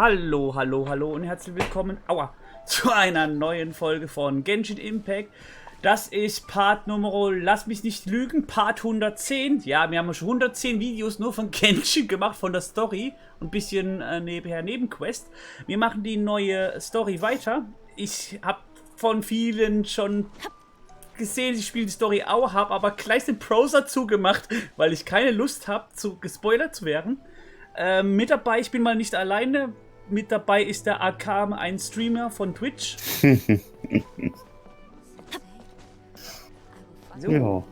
Hallo, hallo, hallo und herzlich willkommen zu einer neuen Folge von Genshin Impact. Das ist Part Nummer, lass mich nicht lügen, Part 110. Ja, wir haben schon 110 Videos nur von Genshin gemacht, von der Story. Und ein bisschen nebenher Nebenquest. Wir machen die neue Story weiter. Ich habe von vielen schon gesehen, ich spiele die Story auch, habe aber gleich den Browser zugemacht, weil ich keine Lust habe, gespoilert zu werden. Mit dabei, ich bin mal nicht alleine. Mit dabei ist der AKAME, ein Streamer von Twitch. So. Ja.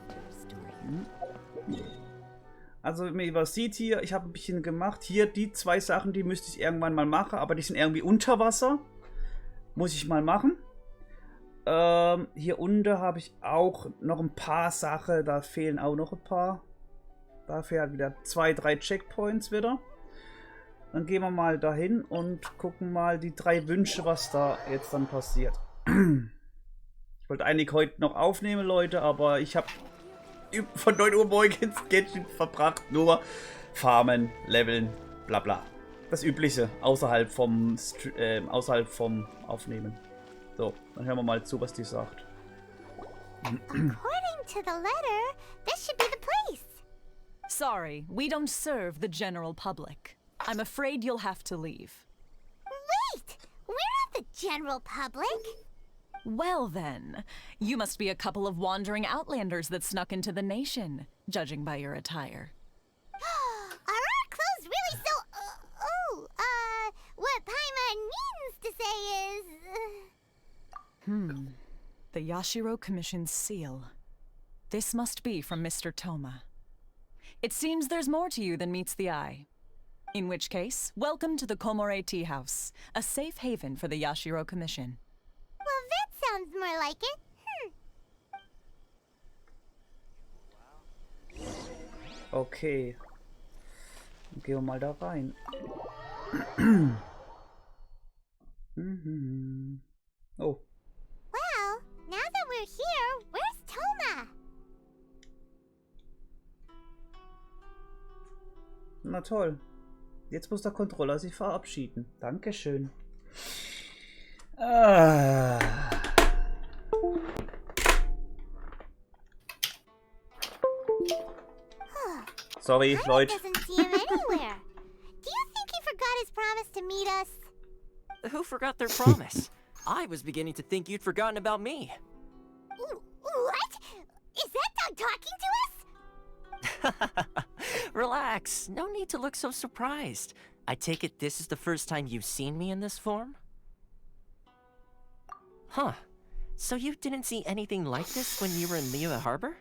Also, ihr seht hier, ich habe ein bisschen gemacht. Hier die zwei Sachen, die müsste ich irgendwann mal machen, aber die sind irgendwie unter Wasser. Muss ich mal machen. Hier unten habe ich auch noch ein paar Sachen, da fehlen auch noch ein paar. Dafür hat wieder 2, 3 Checkpoints wieder. Dann gehen wir mal dahin und gucken mal die 3 Wünsche, was da jetzt dann passiert. Ich wollte eigentlich heute noch aufnehmen, Leute, aber ich habe von 9 Uhr morgens Genshin verbracht. Nur farmen, leveln, bla bla. Das Übliche, außerhalb vom Aufnehmen. So, dann hören wir mal zu, was die sagt. According to the letter, this should be the place. Sorry, we don't serve the general public. I'm afraid you'll have to leave. Wait! We're not the general public. Well then, you must be a couple of wandering outlanders that snuck into the nation, judging by your attire. Are our clothes really so... what Paimon means to say is... The Yashiro Commission's seal. This must be from Mr. Toma. It seems there's more to you than meets the eye. In which case, welcome to the Komore Tea House, a safe haven for the Yashiro Commission. Well, that sounds more like it. Okay. Dann gehen wir mal da rein. Oh. Well, now that we're here, where's Toma? Na toll. Jetzt muss der Controller sich verabschieden. Dankeschön. Sorry, Leute. Doesn't see him anywhere. Do you think he forgot his promise to meet us? Who forgot their promise? I was beginning to think you'd forgotten about me. What? Is that dog talking to us? Relax, no need to look so surprised. I take it this is the first time you've seen me in this form? Huh. So you didn't see anything like this when you were in Liyue Harbor?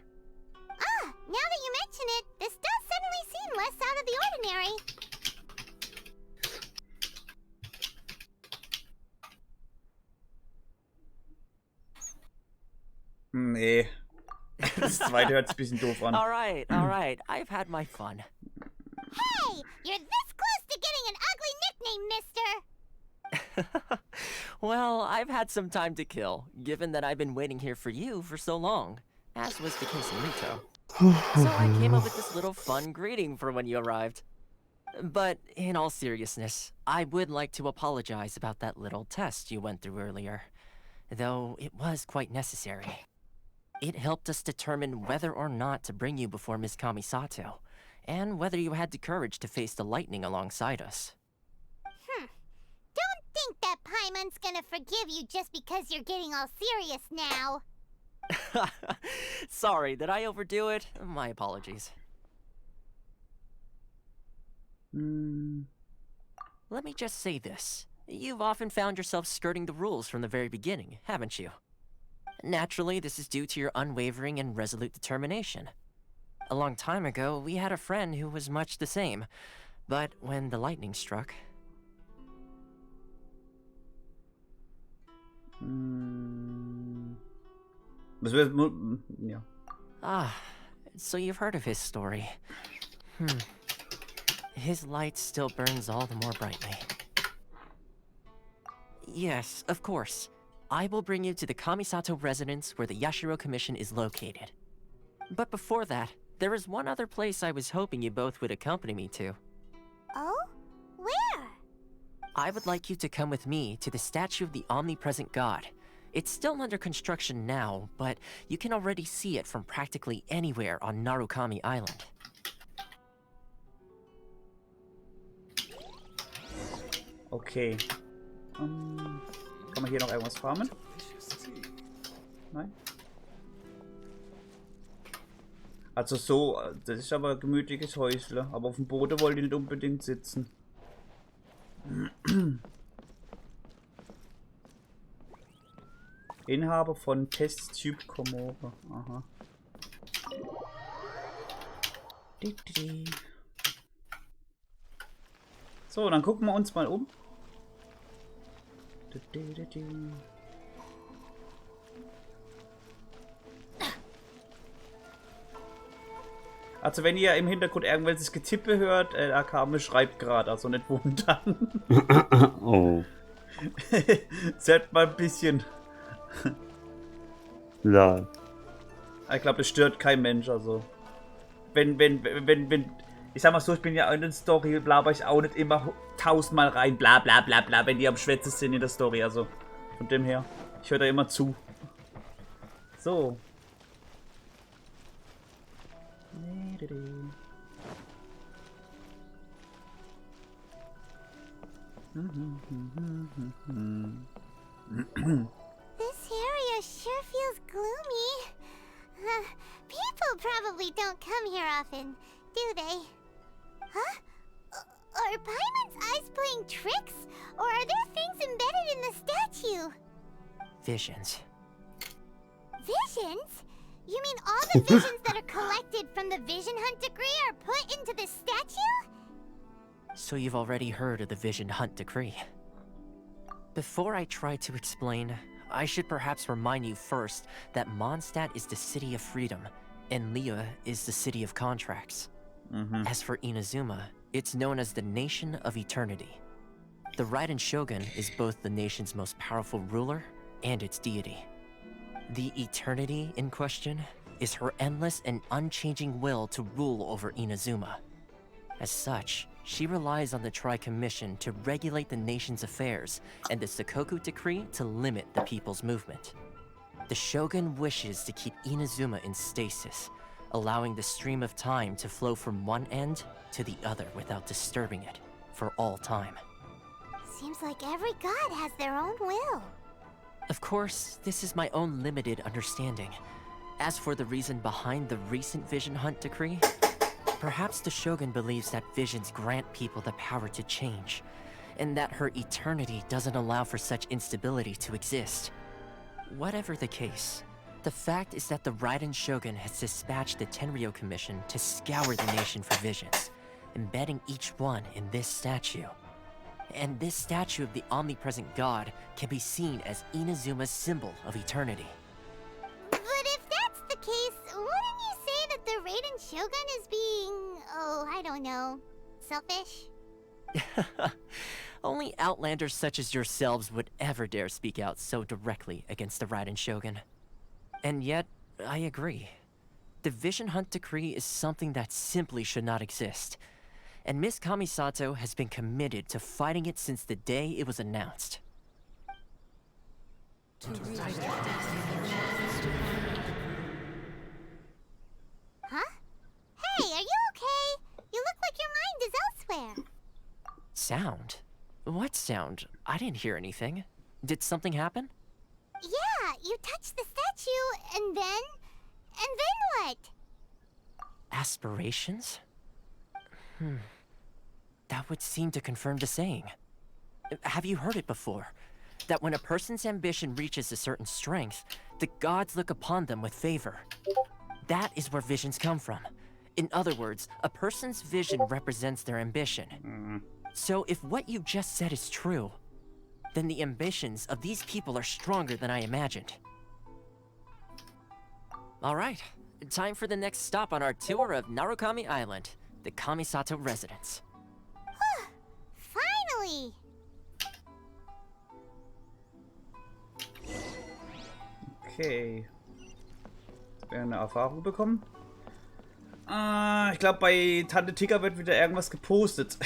Ah, now that you mention it, this does suddenly seem less out of the ordinary. Nee. Das zweite hört sich ein bisschen doof an. Alright, I've had my fun. Hey, you're this close to getting an ugly nickname, mister! Well, I've had some time to kill, given that I've been waiting here for you for so long, as was the case in Rito. So I came up with this little fun greeting for when you arrived. But in all seriousness, I would like to apologize about that little test you went through earlier, though it was quite necessary. It helped us determine whether or not to bring you before Ms. Kamisato, and whether you had the courage to face the lightning alongside us. Don't think that Paimon's gonna forgive you just because you're getting all serious now. Sorry, did I overdo it? My apologies. Let me just say this. You've often found yourself skirting the rules from the very beginning, haven't you? Naturally, this is due to your unwavering and resolute determination. A long time ago, we had a friend who was much the same, but when the lightning struck... Ja. Ah, so you've heard of his story. His light still burns all the more brightly. Yes, of course. I will bring you to the Kamisato residence where the Yashiro Commission is located. But before that, there is one other place I was hoping you both would accompany me to. Oh? Where? I would like you to come with me to the statue of the omnipresent god. It's still under construction now, but you can already see it from practically anywhere on Narukami Island. Okay. Kann man hier noch irgendwas farmen? Nein? Also so, das ist aber ein gemütliches Häusle. Aber auf dem Boden wollte ich nicht unbedingt sitzen. Inhaber von Testtyp Komore. Aha. So, dann gucken wir uns mal um. Also wenn ihr im Hintergrund irgendwelches Getippe hört, AKAME schreibt gerade, also nicht wundern. Oh. Es hört mal ein bisschen. Ja. Ich glaube, es stört kein Mensch, also. Wenn, ich sag mal so, ich bin ja in der Story, blaber ich auch nicht immer 1000-mal rein, bla bla bla bla, wenn die am Schwätzen sind in der Story, also. Von dem her, ich höre da immer zu. So. This area sure feels gloomy. People probably don't come here often, do they? Huh? Are Paimon's eyes playing tricks? Or are there things embedded in the statue? Visions. Visions? You mean all the visions that are collected from the Vision Hunt decree are put into the statue? So you've already heard of the Vision Hunt decree. Before I try to explain, I should perhaps remind you first that Mondstadt is the city of freedom, and Liyue is the city of contracts. As for Inazuma, it's known as the Nation of Eternity. The Raiden Shogun is both the nation's most powerful ruler and its deity. The Eternity in question is her endless and unchanging will to rule over Inazuma. As such, she relies on the Tri-Commission to regulate the nation's affairs and the Sakoku Decree to limit the people's movement. The Shogun wishes to keep Inazuma in stasis, allowing the stream of time to flow from one end to the other without disturbing it for all time. Seems like every god has their own will. Of course, this is my own limited understanding. As for the reason behind the recent Vision Hunt decree, perhaps the Shogun believes that visions grant people the power to change, and that her eternity doesn't allow for such instability to exist. Whatever the case, the fact is that the Raiden Shogun has dispatched the Tenryou Commission to scour the nation for visions, embedding each one in this statue. And this statue of the omnipresent god can be seen as Inazuma's symbol of eternity. But if that's the case, wouldn't you say that the Raiden Shogun is being, oh, I don't know, selfish? Only outlanders such as yourselves would ever dare speak out so directly against the Raiden Shogun. And yet, I agree. The Vision Hunt decree is something that simply should not exist. And Miss Kamisato has been committed to fighting it since the day it was announced. Huh? Hey, are you okay? You look like your mind is elsewhere. Sound? What sound? I didn't hear anything. Did something happen? Yeah, you touched the statue, and then what? Aspirations? That would seem to confirm the saying. Have you heard it before? That when a person's ambition reaches a certain strength, the gods look upon them with favor. That is where visions come from. In other words, a person's vision represents their ambition. So if what you just said is true, then the ambitions of these people are stronger than I imagined. Alright, time for the next stop on our tour of Narukami Island, the Kamisato residence. Finally! Okay. Wir haben eine Erfahrung bekommen. Ich glaube, bei Tante Tika wird wieder irgendwas gepostet.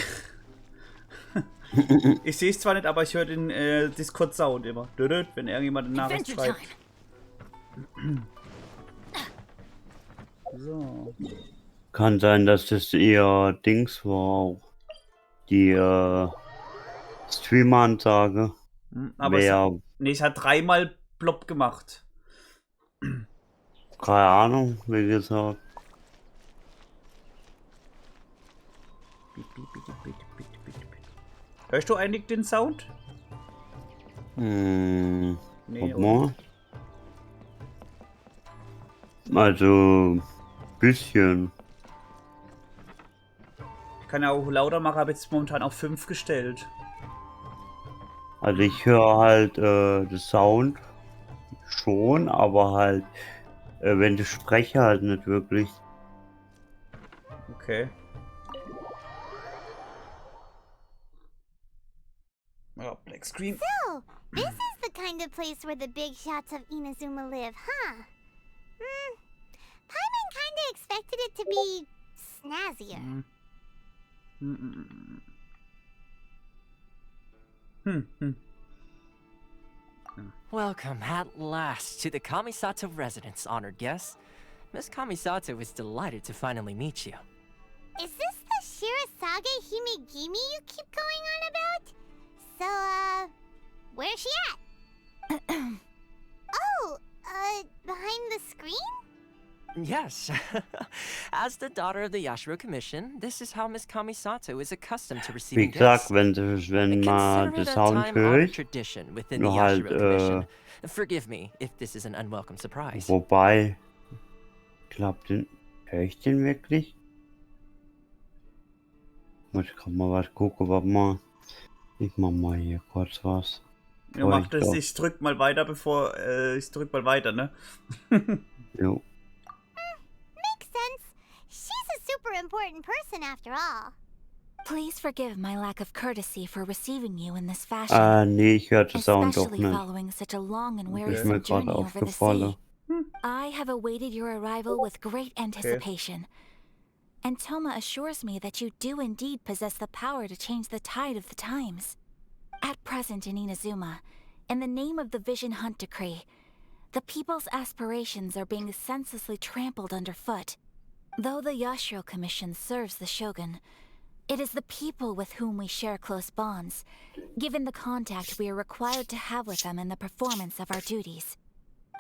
Ich sehe es zwar nicht, aber ich höre den Discord-Sound immer. Wenn irgendjemand eine Nachricht schreibt. So. Kann sein, dass das eher Dings war. Auch. Die Streamer-Ansage. Aber es hat dreimal plopp gemacht. Keine Ahnung, wie gesagt. Hörst du eigentlich den Sound? Nee, oder? Also, bisschen. Ich kann ja auch lauter machen, habe jetzt momentan auf 5 gestellt. Also ich höre halt den Sound schon, aber halt, wenn ich spreche, halt nicht wirklich. Okay. Oh, Black Screen. So, this is the kind of place where the big shots of Inazuma live, huh? Paimon kinda expected it to be snazzier. Welcome at last to the Kamisato residence, honored guests. Miss Kamisato is delighted to finally meet you. Is this the Shirasage Himegimi you keep going on about? So, where's she at? Oh, behind the screen? Yes. As the daughter of the Yashiro Commission, this is how Miss Kamisato is accustomed to Wie receiving gesagt, guests. wenn man Consider den it a Sound time-honored hört, tradition within the nur halt, Yashiro Commission. Forgive me if this is an unwelcome surprise. wobei, klappt den, höre ich den wirklich? Muss ich grad mal was gucken, warte mal. Ich mach mal hier kurz was. Ja, mach das, ich drück mal weiter, ich drück mal weiter, ne? Jo. Makes sense. She's a super important person after all. Please forgive my lack of courtesy for receiving you in this fashion. Nee, ich höre den Sound doch Especially nicht. following such a long and Ist mir wearisome gerade journey over the aufgefallen. sea. I have awaited your arrival with great anticipation. And Toma assures me that you do indeed possess the power to change the tide of the times. At present in Inazuma, in the name of the Vision Hunt Decree, the people's aspirations are being senselessly trampled underfoot. Though the Yashiro Commission serves the Shogun, it is the people with whom we share close bonds, given the contact we are required to have with them in the performance of our duties.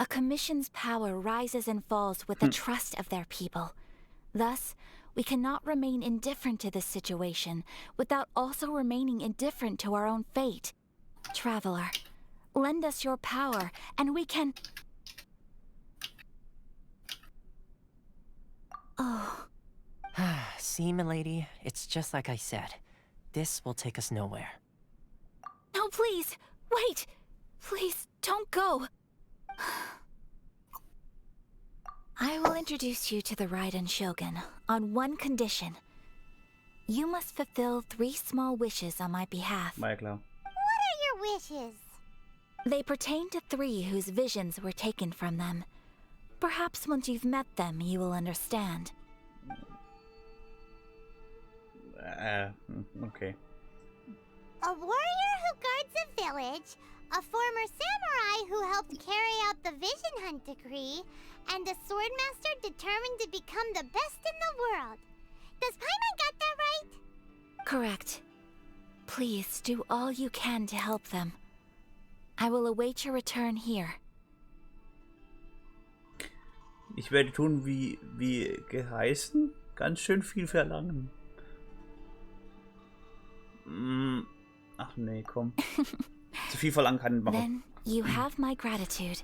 A commission's power rises and falls with the trust of their people. Thus, we cannot remain indifferent to this situation without also remaining indifferent to our own fate. Traveler, lend us your power, and we can... Oh. See, milady, it's just like I said. This will take us nowhere. No, please! Wait! Please, don't go! I will introduce you to the Raiden Shogun on one condition. You must fulfill 3 small wishes on my behalf. War ja klar. What are your wishes? They pertain to 3 whose visions were taken from them. Perhaps once you've met them, you will understand. Okay. A warrior who guards a village, a former samurai who helped carry out the Vision Hunt Decree, and a swordmaster determined to become the best in the world. Does Paimon got that right? Correct. Please do all you can to help them. I will await your return here. Ich werde tun, wie geheißen. Ganz schön viel verlangen. Ach nee, komm. Zu viel verlangen kann ich machen. Then you have my gratitude.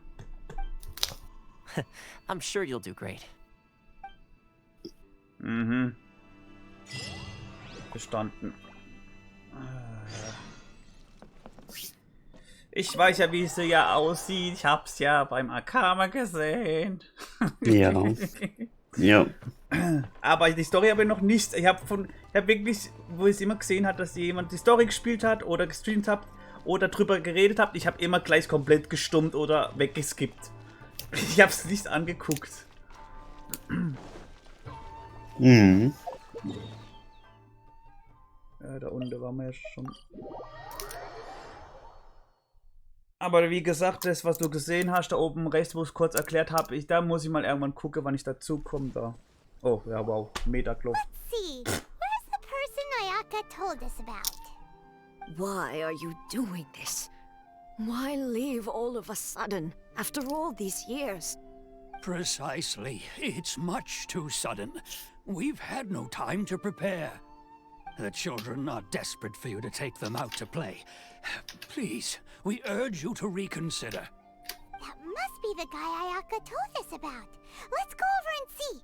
I'm sure you'll do great. Mhm. Bestanden. Ich weiß ja, wie sie ja aussieht. Ich hab's ja beim AKAME gesehen. Ja. Ja. Aber die Story habe ich noch nicht. Ich habe wirklich, wo ich es immer gesehen hat, dass jemand die Story gespielt hat oder gestreamt hat oder drüber geredet hat, ich habe immer gleich komplett gestummt oder weggeskippt. Ich habe es nicht angeguckt. Mhm. Da unten waren wir ja schon. Aber wie gesagt, das, was du gesehen hast, da oben rechts, wo ich es kurz erklärt habe, da muss ich mal irgendwann gucken, wann ich dazu komme. Da. Oh, ja, wow. Meterkluft. Let's see. Where's the person Ayaka told us about? Why are you doing this? Why leave all of a sudden, after all these years? Precisely. It's much too sudden. We've had no time to prepare. The children are desperate for you to take them out to play. Please, we urge you to reconsider. That must be the guy Ayaka told us about. Let's go over and see.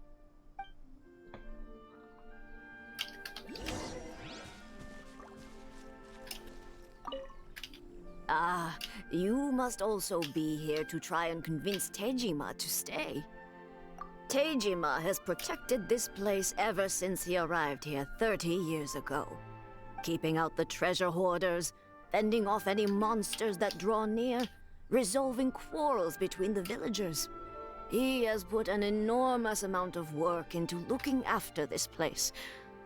Ah, you must also be here to try and convince Tejima to stay. Tejima has protected this place ever since he arrived here 30 years ago. Keeping out the treasure hoarders, fending off any monsters that draw near, resolving quarrels between the villagers. He has put an enormous amount of work into looking after this place,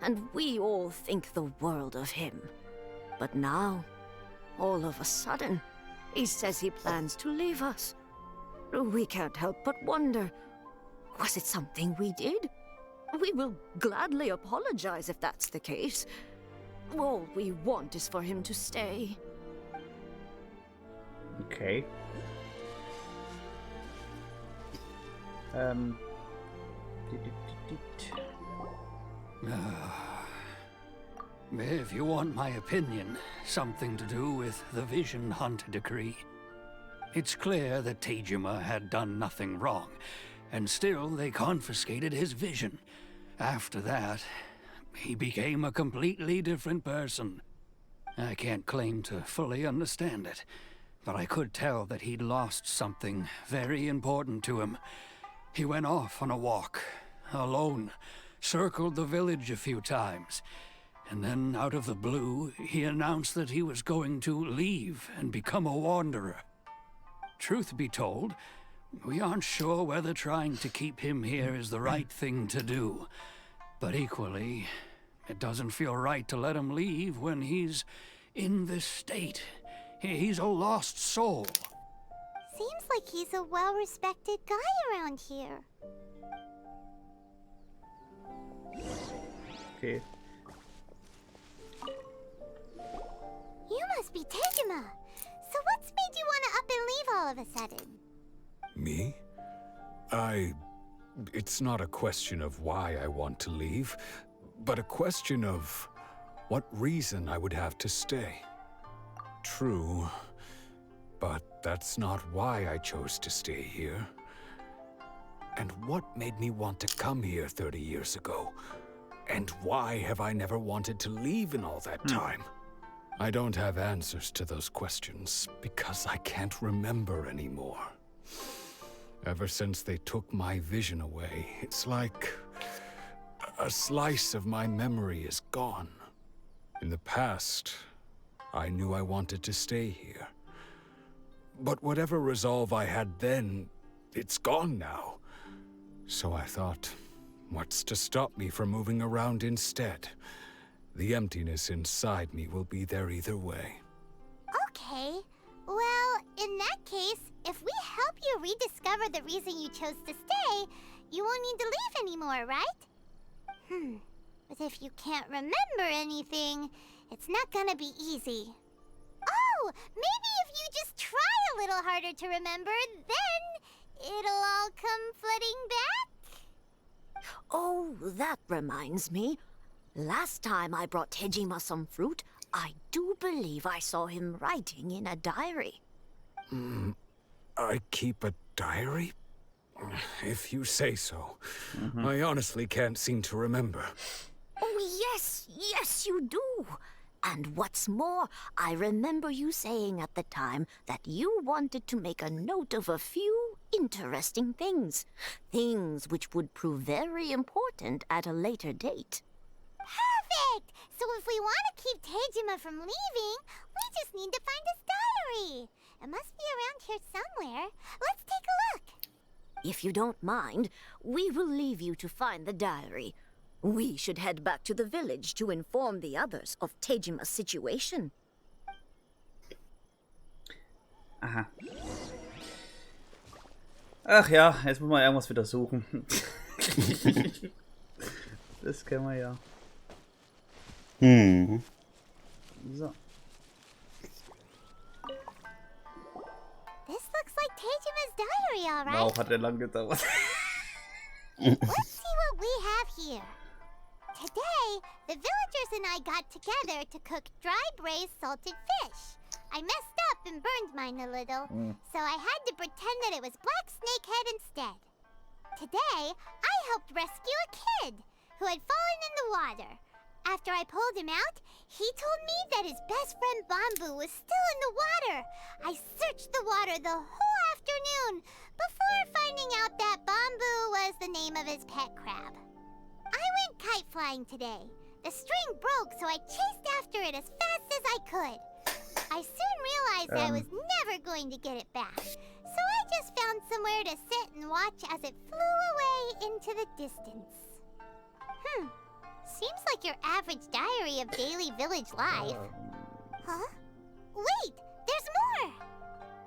and we all think the world of him. But now, all of a sudden, he says he plans to leave us. We can't help but wonder, was it something we did? We will gladly apologize if that's the case. All we want is for him to stay. Okay. If you want my opinion, something to do with the Vision Hunt decree. It's clear that Tejima had done nothing wrong, and still they confiscated his vision. After that, he became a completely different person. I can't claim to fully understand it, but I could tell that he'd lost something very important to him. He went off on a walk, alone, circled the village a few times, and then out of the blue, he announced that he was going to leave and become a wanderer. Truth be told, we aren't sure whether trying to keep him here is the right thing to do. But equally, it doesn't feel right to let him leave when he's in this state. He's a lost soul. Seems like he's a well-respected guy around here. Okay. You must be Tejima. So what's made you want to up and leave all of a sudden? Me? It's not a question of why I want to leave, but a question of what reason I would have to stay. True, but that's not why I chose to stay here. And what made me want to come here 30 years ago? And why have I never wanted to leave in all that time? I don't have answers to those questions because I can't remember anymore. Ever since they took my vision away, it's like a slice of my memory is gone. In the past, I knew I wanted to stay here. But whatever resolve I had then, it's gone now. So I thought, what's to stop me from moving around instead? The emptiness inside me will be there either way. Okay. Well, in that case, if we help you rediscover the reason you chose to stay, you won't need to leave anymore, right? But if you can't remember anything, it's not gonna be easy. Oh, maybe if you just try a little harder to remember, then it'll all come flooding back? Oh, that reminds me. Last time I brought Tejima some fruit, I do believe I saw him writing in a diary. I keep a diary? If you say so. I honestly can't seem to remember. Oh, yes, you do. And what's more, I remember you saying at the time that you wanted to make a note of a few interesting things. Things which would prove very important at a later date. Perfect! So if we want to keep Tejima from leaving, we just need to find his diary. It must be around here somewhere. Let's take a look. If you don't mind, we will leave you to find the diary. We should head back to the village to inform the others of Tejima's situation. Aha. Ach ja, jetzt muss man irgendwas wieder suchen. Das kennen wir ja. So. This looks like Tejima's diary, all right? Wow, hat lang gedauert. Let's see what we have here. Today, the villagers and I got together to cook dry braised salted fish. I messed up and burned mine a little, so I had to pretend that it was black snakehead instead. Today, I helped rescue a kid who had fallen in the water. After I pulled him out, he told me that his best friend Bamboo was still in the water. I searched the water the whole afternoon before finding out that Bamboo was the name of his pet crab. I went kite flying today. The string broke, so I chased after it as fast as I could. I soon realized I was never going to get it back, so I just found somewhere to sit and watch as it flew away into the distance. Seems like your average diary of daily village life. Huh? Wait, there's more!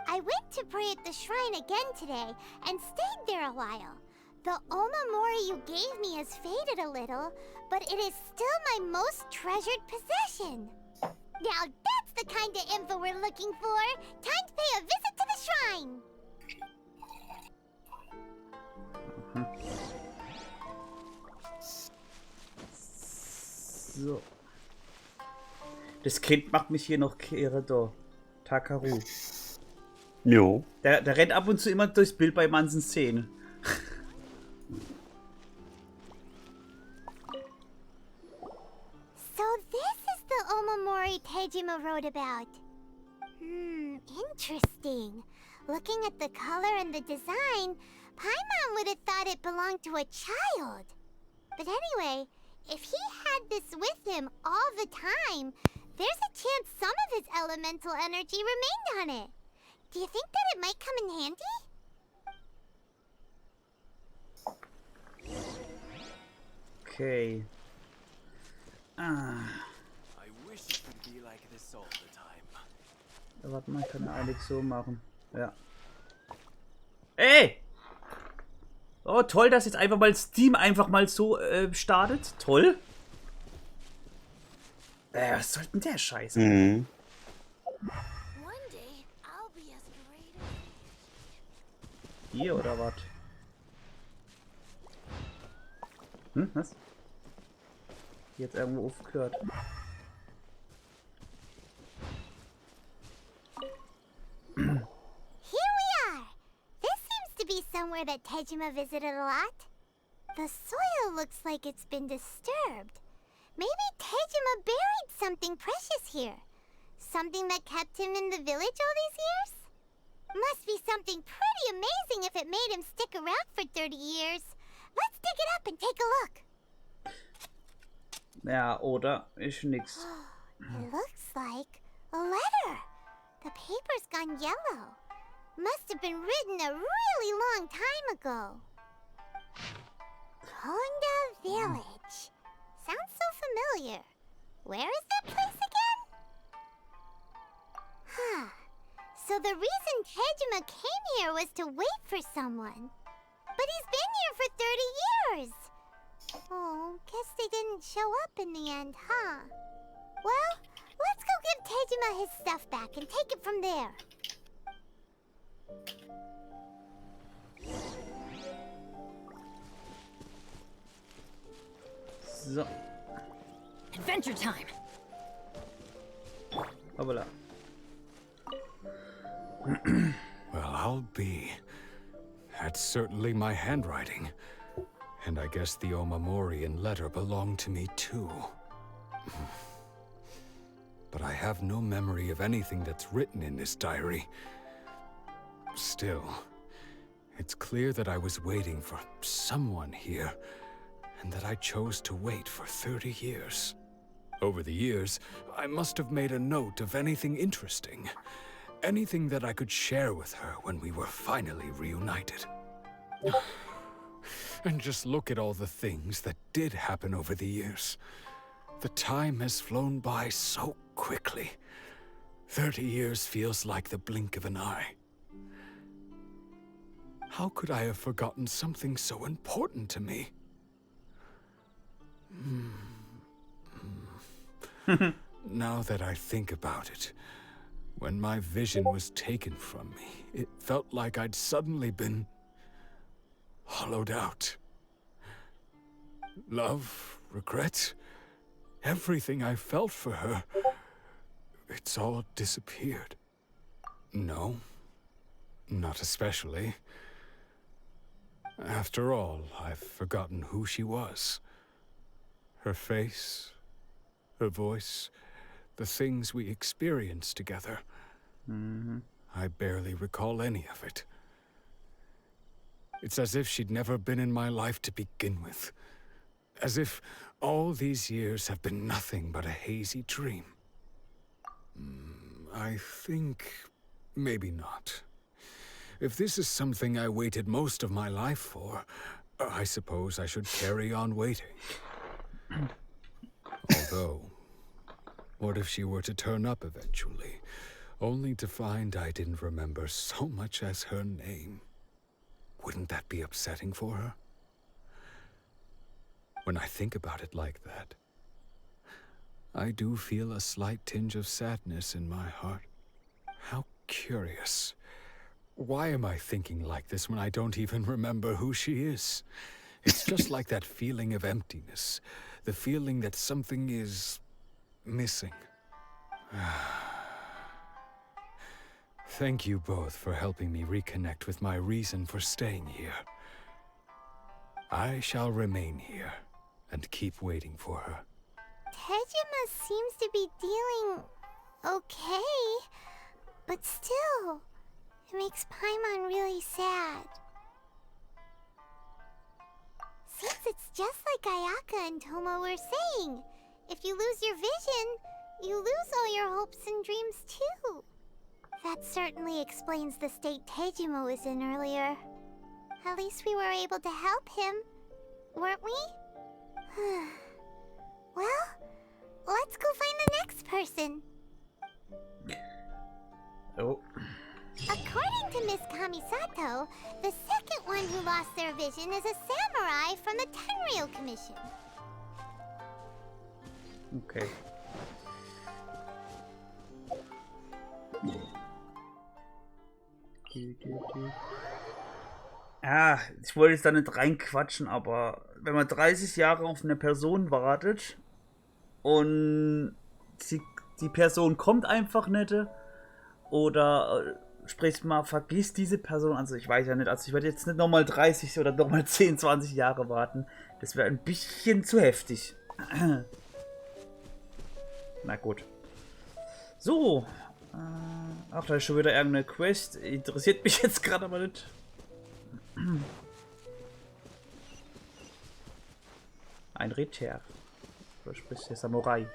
I went to pray at the shrine again today and stayed there a while. The omamori you gave me has faded a little, but it is still my most treasured possession. Now that's the kind of info we're looking for. Time to pay a visit to the shrine. So. Das Kind macht mich hier noch kehre da. Takaru. Jo. Der rennt ab und zu immer durchs Bild bei manchen Szenen. So this is the omamori Tejima wrote about. Interesting. Looking at the color and the design, Paimon would have thought it belonged to a child. But anyway, if he had this with him all the time, there's a chance some of his elemental energy remained on it. Do you think that it might come in handy? Okay. I wish it could be like this all the time. Warte mal, ich kann eigentlich so machen. Ja. Ey! Oh, toll, dass jetzt einfach mal Steam einfach mal so startet. Toll. Was soll denn der Scheiß? Hier oder was? Was? Jetzt irgendwo aufgehört. Here we are! This seems to be somewhere that Tejima visited a lot. The soil looks like it's been disturbed. Maybe Tejima buried something precious here. Something that kept him in the village all these years? Must be something pretty amazing if it made him stick around for 30 years. Let's dig it up and take a look. Ja, oder? Ist nix. It looks like a letter. The paper's gone yellow. Must have been written a really long time ago. Konda Village. Sounds so familiar. Where is that place again? So the reason Tejima came here was to wait for someone. But he's been here for 30 years. Oh, guess they didn't show up in the end, huh? Well, let's go give Tejima his stuff back and take it from there. So. Adventure time. Hoppala. Well, I'll be. That's certainly my handwriting. And I guess the omamori and letter belong to me too. But I have no memory of anything that's written in this diary. Still, it's clear that I was waiting for someone here, and that I chose to wait for 30 years. Over the years, I must have made a note of anything interesting. Anything that I could share with her when we were finally reunited. And just look at all the things that did happen over the years. The time has flown by so quickly. 30 years feels like the blink of an eye. How could I have forgotten something so important to me? Now that I think about it, when my vision was taken from me, it felt like I'd suddenly been hollowed out. Love, regret, everything I felt for her, it's all disappeared. No, not especially. After all, I've forgotten who she was. Her face, her voice, the things we experienced together. I barely recall any of it. It's as if she'd never been in my life to begin with. As if all these years have been nothing but a hazy dream. I think maybe not. If this is something I waited most of my life for, I suppose I should carry on waiting. Although, what if she were to turn up eventually, only to find I didn't remember so much as her name? Wouldn't that be upsetting for her? When I think about it like that, I do feel a slight tinge of sadness in my heart. How curious. Why am I thinking like this when I don't even remember who she is? It's just like that feeling of emptiness, the feeling that something is missing. Thank you both for helping me reconnect with my reason for staying here. I shall remain here and keep waiting for her. Tejima seems to be dealing okay, but still, it makes Paimon really sad. Seems it's just like Ayaka and Toma were saying. If you lose your vision, you lose all your hopes and dreams too. That certainly explains the state Tejima was in earlier. At least we were able to help him, weren't we? Well, let's go find the next person. Oh. According to Miss Kamisato, the second one who lost their vision is a samurai from the Tenryou Commission. Okay. Ich wollte jetzt da nicht reinquatschen, aber wenn man 30 Jahre auf eine Person wartet und die Person kommt einfach nicht oder sprich mal, vergisst diese Person, also ich weiß ja nicht, also ich werde jetzt nicht nochmal 30 oder nochmal 10, 20 Jahre warten, das wäre ein bisschen zu heftig. Na gut. So. Ach, da ist schon wieder irgendeine Quest. Interessiert mich jetzt gerade aber nicht. Ein Ritter. Du sprichst der Samurai.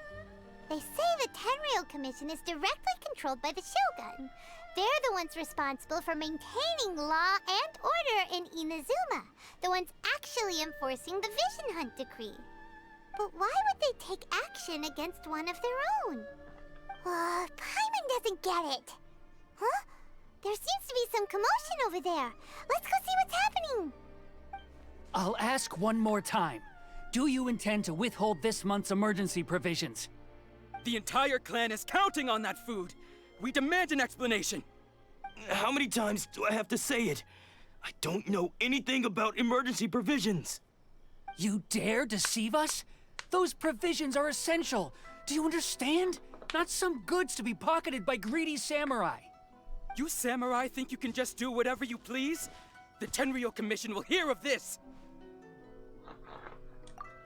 They say the Tenryou Commission is directly controlled by the Shogun. They're the ones responsible for maintaining law and order in Inazuma. The ones actually enforcing the Vision Hunt Decree. But why would they take action against one of their own? Paimon doesn't get it. Huh? There seems to be some commotion over there. Let's go see what's happening. I'll ask one more time. Do you intend to withhold this month's emergency provisions? The entire clan is counting on that food. We demand an explanation. How many times do I have to say it? I don't know anything about emergency provisions. You dare deceive us? Those provisions are essential. Do you understand? Not some goods to be pocketed by greedy samurai. You samurai think you can just do whatever you please? The Tenryou Commission will hear of this!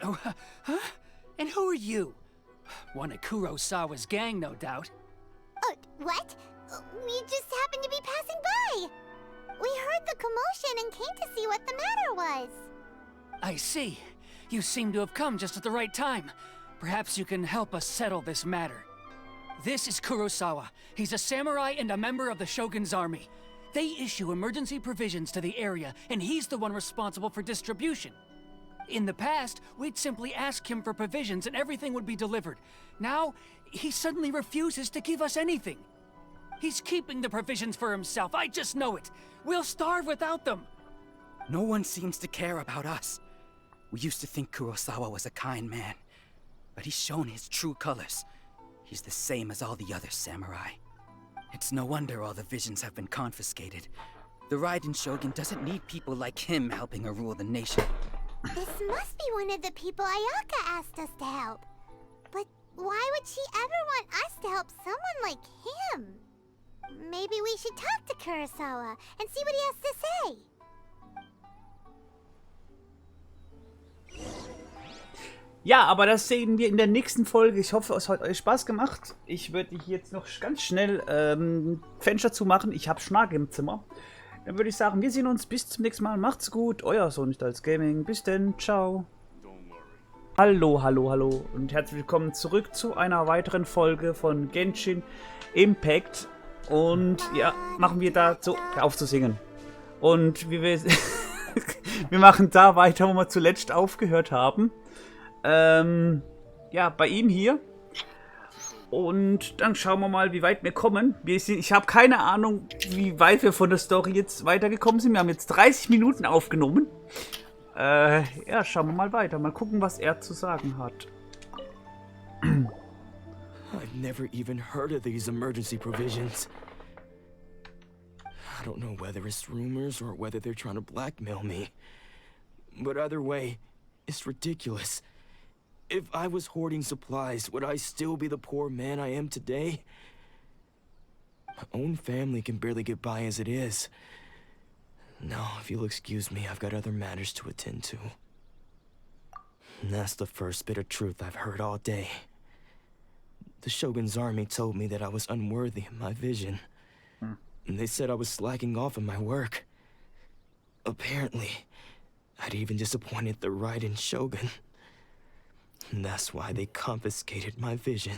Oh, huh? And who are you? One of Kurosawa's gang, no doubt. What? We just happened to be passing by. We heard the commotion and came to see what the matter was. I see. You seem to have come just at the right time. Perhaps you can help us settle this matter. This is Kurosawa. He's a samurai and a member of the Shogun's army. They issue emergency provisions to the area, and he's the one responsible for distribution. In the past, we'd simply ask him for provisions and everything would be delivered. Now, he suddenly refuses to give us anything. He's keeping the provisions for himself, I just know it. We'll starve without them. No one seems to care about us. We used to think Kurosawa was a kind man, but he's shown his true colors. He's the same as all the other samurai. It's no wonder all the visions have been confiscated. The Raiden Shogun doesn't need people like him helping her rule the nation. This must be one of the people Ayaka asked us to help. But why would she ever want us to help someone like him? Maybe we should talk to Kurosawa and see what he has to say. Ja, aber das sehen wir in der nächsten Folge. Ich hoffe, es hat euch Spaß gemacht. Ich würde hier jetzt noch ganz schnell Fenster zumachen. Ich habe Schnarke im Zimmer. Dann würde ich sagen, wir sehen uns bis zum nächsten Mal. Macht's gut, euer Sohn nicht als Gaming. Bis denn, ciao. Hallo, hallo, hallo und herzlich willkommen zurück zu einer weiteren Folge von Genshin Impact. Und ja, machen wir dazu auf zu singen. Und wie wir wir machen da weiter, wo wir zuletzt aufgehört haben. Ja, bei ihm hier. Und dann schauen wir mal, wie weit wir kommen. Ich habe keine Ahnung, wie weit wir von der Story jetzt weitergekommen sind. Wir haben jetzt 30 Minuten aufgenommen. Ja, schauen wir mal weiter. Mal gucken, was er zu sagen hat. I've never even heard of these emergency provisions. I don't know whether it's rumors or whether they're trying to blackmail me. But either way, it's ridiculous. If I was hoarding supplies, would I still be the poor man I am today? My own family can barely get by as it is. Now, if you'll excuse me, I've got other matters to attend to. And that's the first bit of truth I've heard all day. The Shogun's army told me that I was unworthy of my vision. And they said I was slacking off in my work. Apparently, I'd even disappointed the Raiden Shogun. And that's why they confiscated my vision.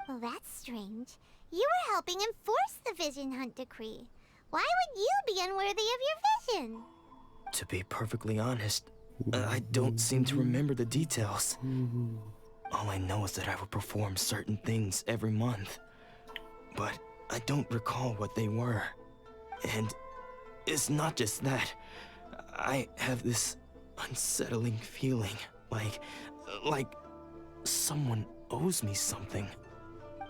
Well, that's strange. You were helping enforce the Vision Hunt Decree. Why would you be unworthy of your vision? To be perfectly honest, I don't seem to remember the details. All I know is that I would perform certain things every month. But I don't recall what they were. And it's not just that. I have this unsettling feeling, like someone owes me something.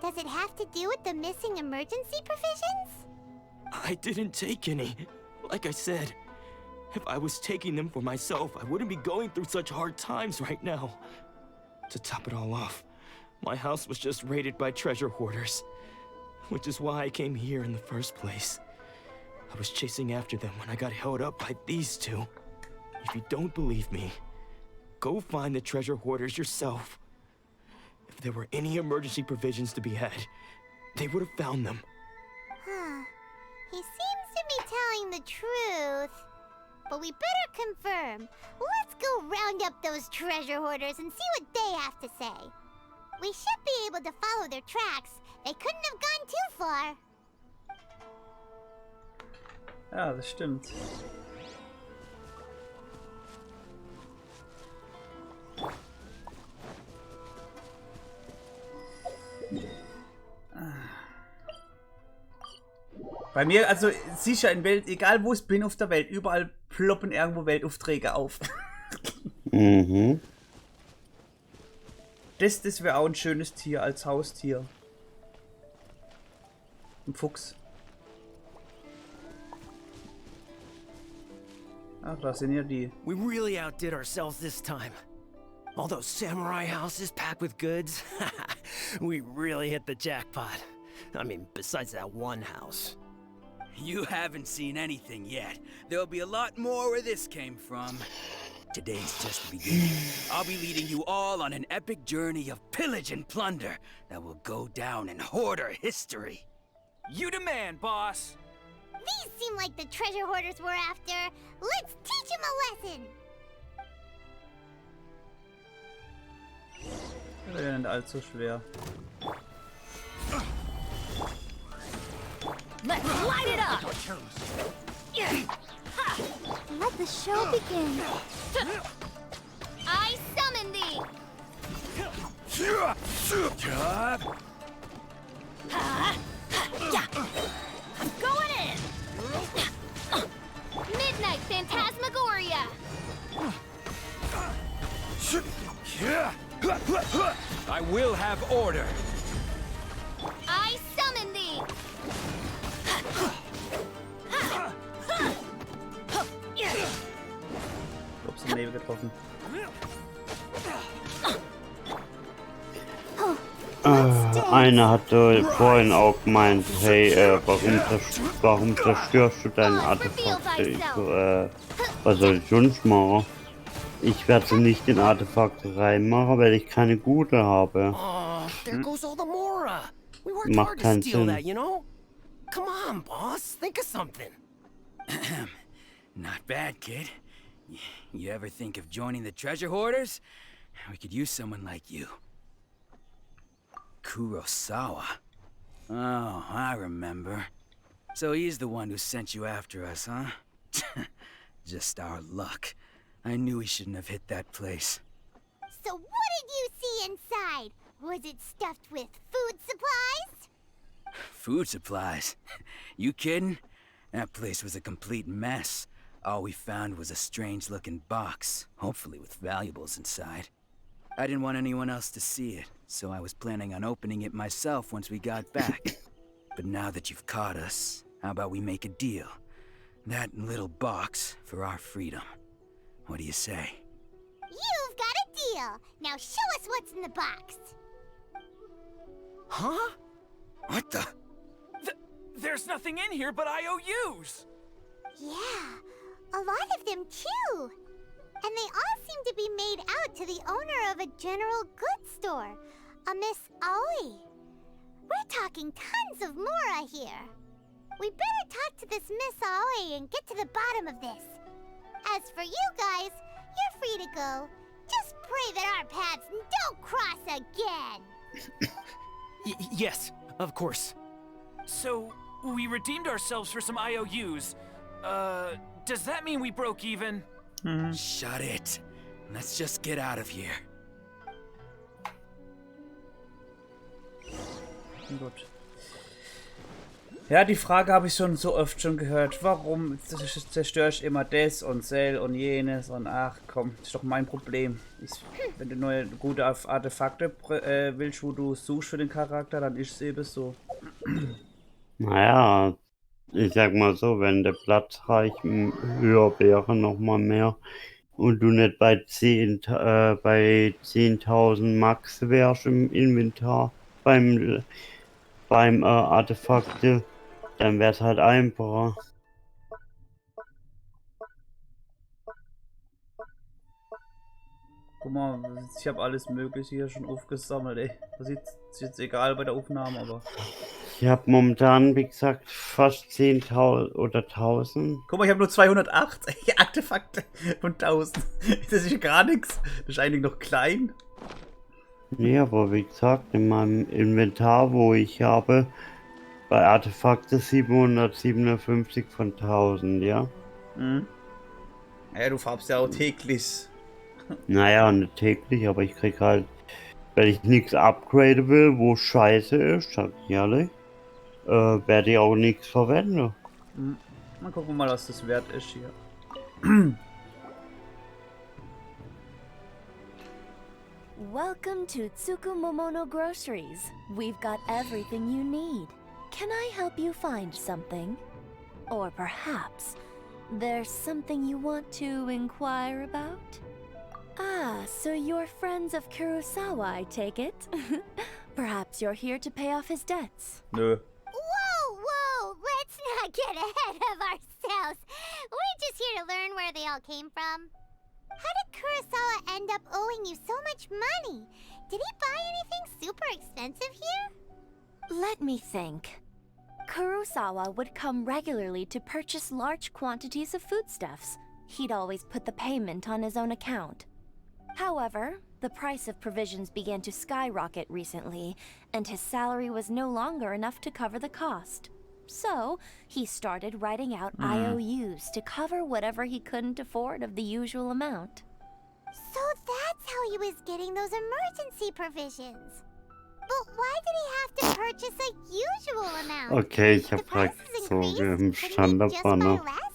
Does it have to do with the missing emergency provisions? I didn't take any. Like I said, if I was taking them for myself, I wouldn't be going through such hard times right now. To top it all off, my house was just raided by treasure hoarders, which is why I came here in the first place. I was chasing after them when I got held up by these two. If you don't believe me, go find the treasure hoarders yourself. If there were any emergency provisions to be had, they would have found them. Huh. He seems to be telling the truth. But we better confirm. Let's go round up those treasure hoarders and see what they have to say. We should be able to follow their tracks. They couldn't have gone too far. Ja, das stimmt. Bei mir, also sicher in Welt, egal wo ich bin auf der Welt, überall ploppen irgendwo Weltaufträge auf. Mhm. Das wäre auch ein schönes Tier als Haustier. Ein Fuchs. Ach, da sind ja die. We really outdid ourselves this time. All those samurai houses packed with goods. We really hit the jackpot. I mean, besides that one house. You haven't seen anything yet. There'll be a lot more where this came from. Today's just the beginning. I'll be leading you all on an epic journey of pillage and plunder that will go down in hoarder history. You demand, boss! These seem like the treasure hoarders we're after. Let's teach them a lesson! Das wäre nicht allzu schwer. Let's light it up! Let the show begin. I summon thee! I'm going in! Midnight Phantasmagoria! I will have order. I summon thee! Ups, im Nebel getroffen. Einer hatte vorhin auch gemeint, hey, warum zerstörst du dein Artefakt? Ich so, was soll ich sonst machen? Ich werde nicht in Artefakte reinmachen, weil ich keine gute habe. Oh, there goes all the Mora. We worked Macht hard to keinen steal Sinn. that, you know? Come on, boss. Think of something. Not bad, kid. You ever think of joining the treasure hoarders? We could use someone like you. Kurosawa. Oh, I remember. So he's the one who sent you after us, huh? Just our luck. I knew we shouldn't have hit that place. So what did you see inside? Was it stuffed with food supplies? Food supplies? You kidding? That place was a complete mess. All we found was a strange-looking box, hopefully with valuables inside. I didn't want anyone else to see it, so I was planning on opening it myself once we got back. But now that you've caught us, how about we make a deal? That little box for our freedom. What do you say? You've got a deal. Now show us what's in the box. Huh? What the? There's nothing in here but IOUs! Yeah, a lot of them too. And they all seem to be made out to the owner of a general goods store, a Miss Aoi. We're talking tons of Mora here. We better talk to this Miss Aoi and get to the bottom of this. As for you guys, you're free to go. Just pray that our paths don't cross again. Yes, of course. So, we redeemed ourselves for some IOUs. Does that mean we broke even? Shut it. Let's just get out of here. Gut. Ja, die Frage habe ich schon so oft gehört. Warum zerstöre ich immer das und Cell und jenes und ach komm, das ist doch mein Problem. Wenn du neue gute Artefakte willst, wo du suchst für den Charakter, dann ist es eben so. Naja, ich sag mal so, wenn der Platzreich höher wäre, nochmal mehr, und du nicht bei 10.000 Max wärst im Inventar beim Artefakte, dann wär's halt einfacher. Guck mal, ich habe alles Mögliche hier schon aufgesammelt, ey. Das ist jetzt egal bei der Aufnahme, aber... Ich habe momentan, wie gesagt, fast 10.000 oder 1.000. Guck mal, ich habe nur 208 Artefakte von 1000. Das ist gar nichts. Das ist eigentlich noch klein. Nee, aber wie gesagt, in meinem Inventar, wo ich habe, bei Artefakte 757 von 1000, ja? Mhm. Ja, du farbst ja auch täglich. Naja, nicht täglich, aber ich krieg halt, wenn ich nichts upgraden will, wo scheiße ist, sag ich ehrlich, werde ich auch nichts verwenden. Mhm. Mal gucken mal, was das wert ist hier. Welcome to Tsukumomono Groceries. We've got everything you need. Can I help you find something? Or perhaps there's something you want to inquire about? Ah, so you're friends of Kurosawa, I take it? Perhaps you're here to pay off his debts. Nö. Whoa! Let's not get ahead of ourselves. We're just here to learn where they all came from. How did Kurosawa end up owing you so much money? Did he buy anything super expensive here? Let me think. Kurosawa would come regularly to purchase large quantities of foodstuffs. He'd always put the payment on his own account. However, the price of provisions began to skyrocket recently, and his salary was no longer enough to cover the cost. So, he started writing out IOUs to cover whatever he couldn't afford of the usual amount. So that's how he was getting those emergency provisions. But why did he have to purchase a usual amount? Okay, ich The hab grad prices so increased, im couldn't Stand he just buy davon. less?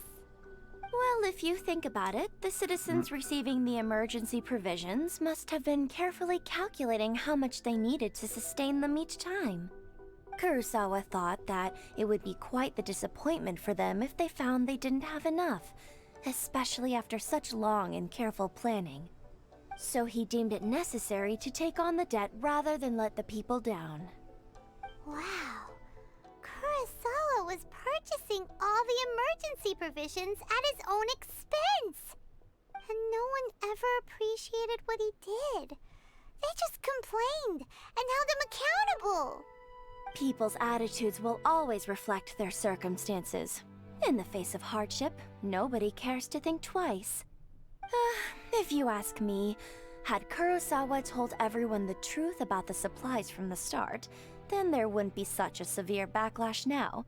Well, if you think about it, the citizens receiving the emergency provisions must have been carefully calculating how much they needed to sustain them each time. Kurosawa thought that it would be quite the disappointment for them if they found they didn't have enough, especially after such long and careful planning. So he deemed it necessary to take on the debt rather than let the people down. Wow. Kurosawa was purchasing all the emergency provisions at his own expense. And no one ever appreciated what he did. They just complained and held him accountable. People's attitudes will always reflect their circumstances. In the face of hardship, nobody cares to think twice. If you ask me, had Kurosawa told everyone the truth about the supplies from the start, then there wouldn't be such a severe backlash now.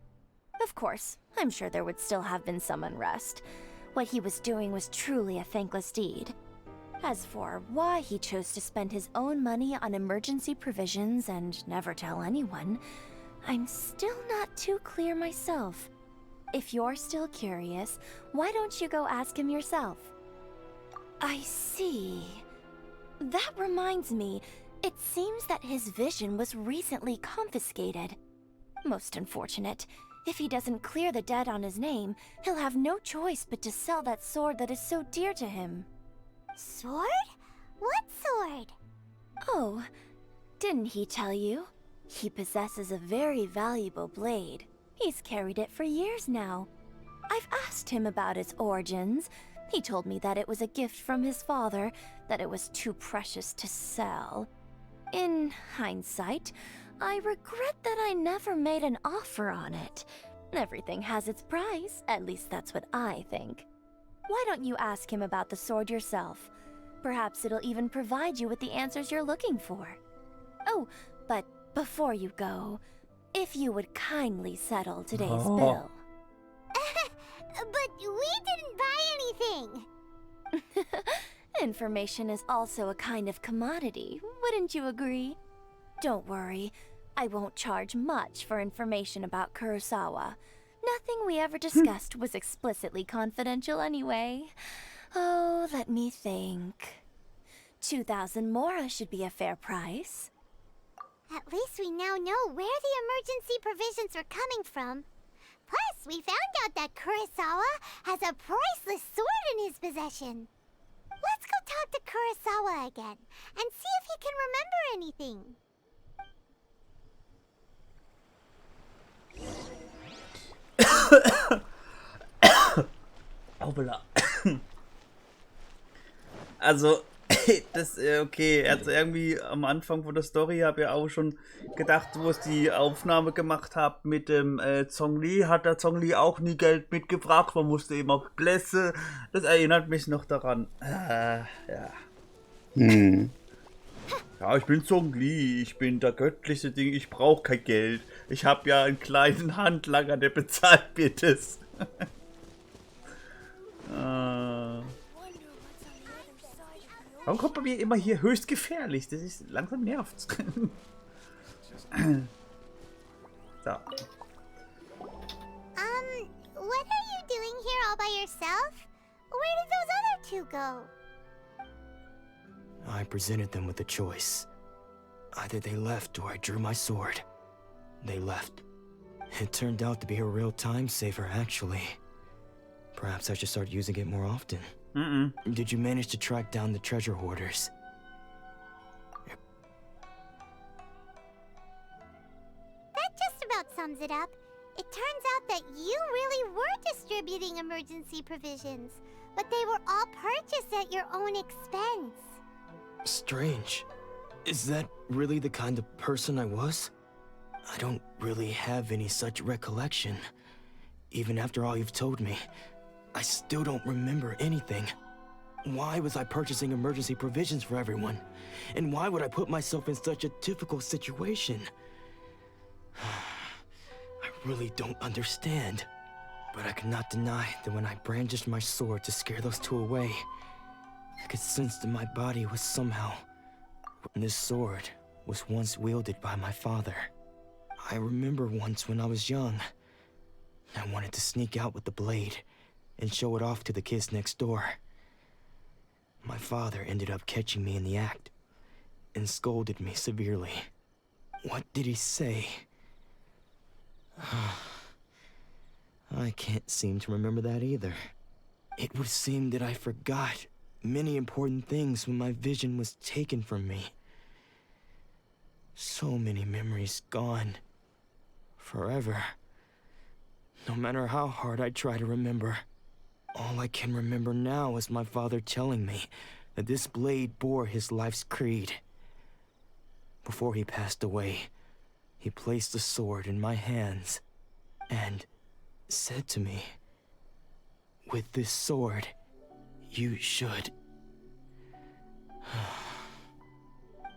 Of course, I'm sure there would still have been some unrest. What he was doing was truly a thankless deed. As for why he chose to spend his own money on emergency provisions and never tell anyone, I'm still not too clear myself. If you're still curious, why don't you go ask him yourself? I see. That reminds me, it seems that his vision was recently confiscated. Most unfortunate. If he doesn't clear the debt on his name, he'll have no choice but to sell that sword that is so dear to him. Sword? What sword? Oh, didn't he tell you? He possesses a very valuable blade. He's carried it for years now. I've asked him about its origins. He told me that it was a gift from his father, that it was too precious to sell. In hindsight, I regret that I never made an offer on it. Everything has its price, at least that's what I think. Why don't you ask him about the sword yourself? Perhaps it'll even provide you with the answers you're looking for. Oh, but before you go, if you would kindly settle today's bill. But we didn't buy anything. Information is also a kind of commodity, wouldn't you agree? Don't worry, I won't charge much for information about Kurosawa. Nothing we ever discussed was explicitly confidential anyway. Oh, let me think. 2,000 mora should be a fair price. At least we now know where the emergency provisions are coming from. Plus, we found out that Kurosawa has a priceless sword in his possession. Let's go talk to Kurosawa again and see if he can remember anything. Also, das, okay, also irgendwie am Anfang von der Story habe ich auch schon gedacht, wo es die Aufnahme gemacht habe mit dem Zhongli, hat der Zhongli auch nie Geld mitgebracht, man musste eben auch Blässe, das erinnert mich noch daran. Ja. Ja, ich bin Zhongli, ich bin der göttliche Ding, ich brauche kein Geld. Ich habe ja einen kleinen Handlanger, der bezahlt mir das. Warum kommt bei mir immer hier höchst gefährlich? Das ist langsam nervt. So. What are you doing here all by yourself? Where did those other two go? I presented them with a choice. Either they left or I drew my sword. They left. It turned out to be a real time saver, actually. Perhaps I should start using it more often. Did you manage to track down the treasure hoarders? That just about sums it up. It turns out that you really were distributing emergency provisions, but they were all purchased at your own expense. Strange. Is that really the kind of person I was? I don't really have any such recollection. Even after all you've told me, I still don't remember anything. Why was I purchasing emergency provisions for everyone? And why would I put myself in such a difficult situation? I really don't understand. But I cannot deny that when I brandished my sword to scare those two away, I could sense that my body was somehow... This sword was once wielded by my father. I remember once when I was young, I wanted to sneak out with the blade and show it off to the kids next door. My father ended up catching me in the act and scolded me severely. What did he say? I can't seem to remember that either. It would seem that I forgot many important things when my vision was taken from me. So many memories gone. Forever. No matter how hard I try to remember, all I can remember now is my father telling me that this blade bore his life's creed. Before he passed away, he placed the sword in my hands and said to me, "With this sword, you should..."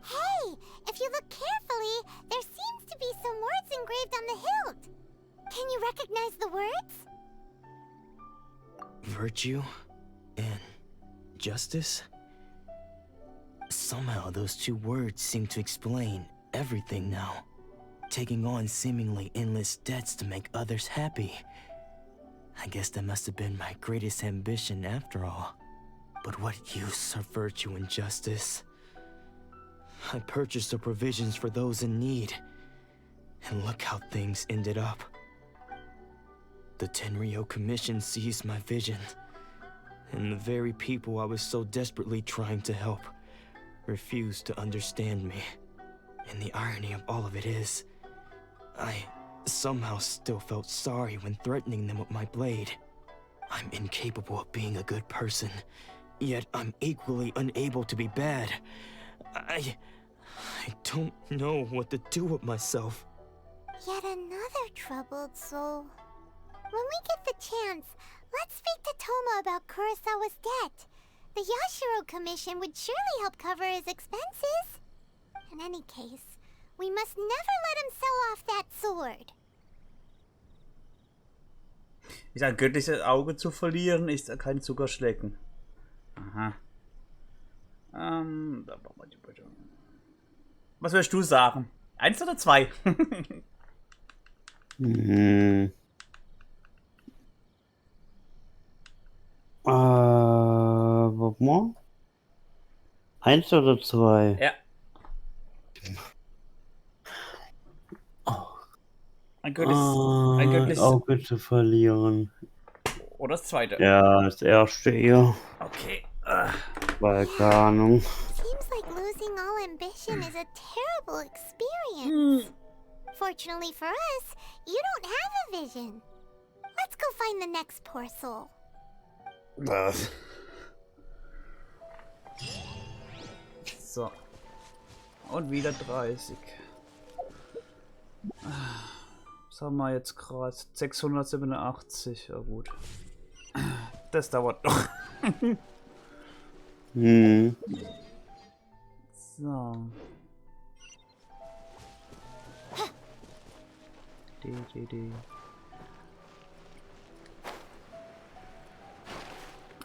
Hey, if you look carefully, there seems to be some words engraved on the hilt. Can you recognize the words? Virtue and justice? Somehow those two words seem to explain everything now. Taking on seemingly endless debts to make others happy. I guess that must have been my greatest ambition after all. But what use are virtue and justice? I purchased the provisions for those in need. And look how things ended up. The Tenryo Commission seized my vision. And the very people I was so desperately trying to help refused to understand me. And the irony of all of it is, I somehow still felt sorry when threatening them with my blade. I'm incapable of being a good person, yet I'm equally unable to be bad. I don't know what to do with myself. Yet another troubled soul. When we get the chance, let's speak to Toma about Kurosawa's debt. The Yashiro Commission would surely help cover his expenses. In any case, we must never let him sell off that sword. Ist ein göttliches Auge zu verlieren, ist kein Zuckerschlecken. Aha. Da brauchen wir die Bitte. Was würdest du sagen? 1 oder 2? Warte mal. 1 oder 2? Ja. Ein göttliches Auge zu verlieren. Oder das zweite? Ja, das erste eher. Okay. Weil, keine Ahnung. Seems like losing all ambition is a terrible experience. Fortunately for us, you don't have a vision. Let's go find the next poor soul. So. Und wieder 30. Was haben wir jetzt gerade? 687. Ja gut. Das dauert noch. So.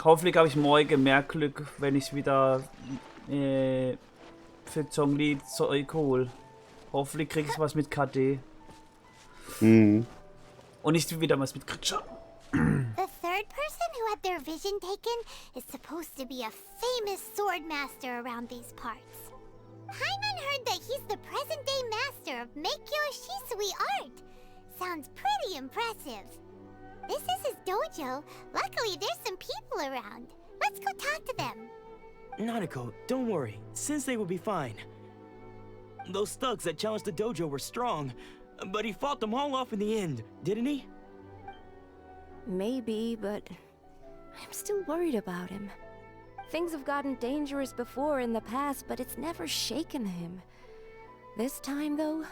Hoffentlich habe ich morgen mehr Glück, wenn ich wieder für Zhongli Zeug hole. Hoffentlich kriege ich was mit KD. Und nicht wieder was mit Kritscher. The third person who had their vision taken is supposed to be a famous sword master around these parts. Hyman heard that he's the present-day master of Meikyo Shisui art. Sounds pretty impressive. This is his dojo. Luckily, there's some people around. Let's go talk to them. Nanako, don't worry. Sensei will be fine. Those thugs that challenged the dojo were strong, but he fought them all off in the end, didn't he? Maybe, but I'm still worried about him. Things have gotten dangerous before in the past, but it's never shaken him. This time, though...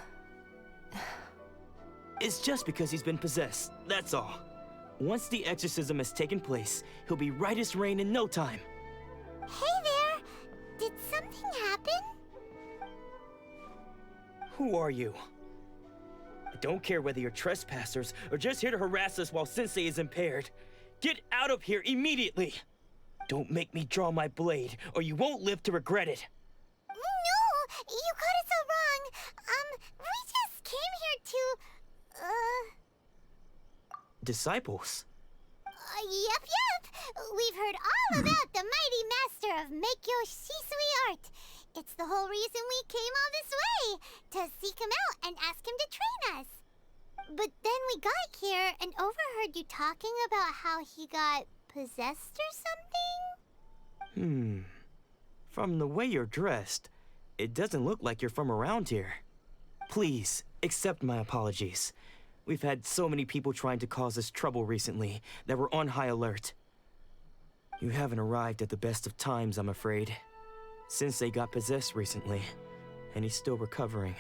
It's just because he's been possessed, that's all. Once the exorcism has taken place, he'll be right as rain in no time. Hey there! Did something happen? Who are you? don't care whether you're trespassers or just here to harass us while Sensei is impaired. Get out of here immediately! Don't make me draw my blade, or you won't live to regret it. No! You got it so wrong. We just came here to... Disciples? Yep. We've heard all about the mighty master of Meikyo Shisui art. It's the whole reason we came all this way, to seek him out and ask him to train us. But then we got here and overheard you talking about how he got possessed or something? From the way you're dressed, it doesn't look like you're from around here. Please, accept my apologies. We've had so many people trying to cause us trouble recently that we're on high alert. You haven't arrived at the best of times, I'm afraid. Sensei got possessed recently, and he's still recovering.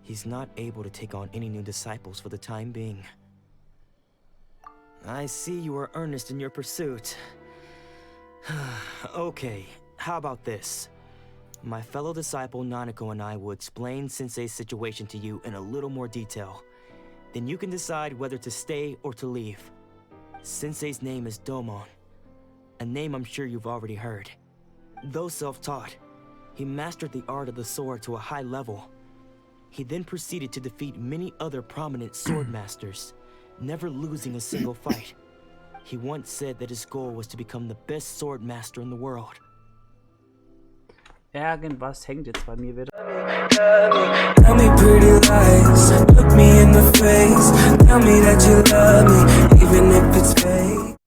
He's not able to take on any new disciples for the time being. I see you are earnest in your pursuit. Okay, how about this? My fellow disciple Nanako and I will explain Sensei's situation to you in a little more detail. Then you can decide whether to stay or to leave. Sensei's name is Domon, a name I'm sure you've already heard. Though self-taught, he mastered the art of the sword to a high level. He then proceeded to defeat many other prominent sword masters, never losing a single fight. He once said that his goal was to become the best sword master in the world. Irgendwas hängt jetzt bei mir wieder. Tell me pretty lies, look me in the face. Tell me that you love me, even if it's fake.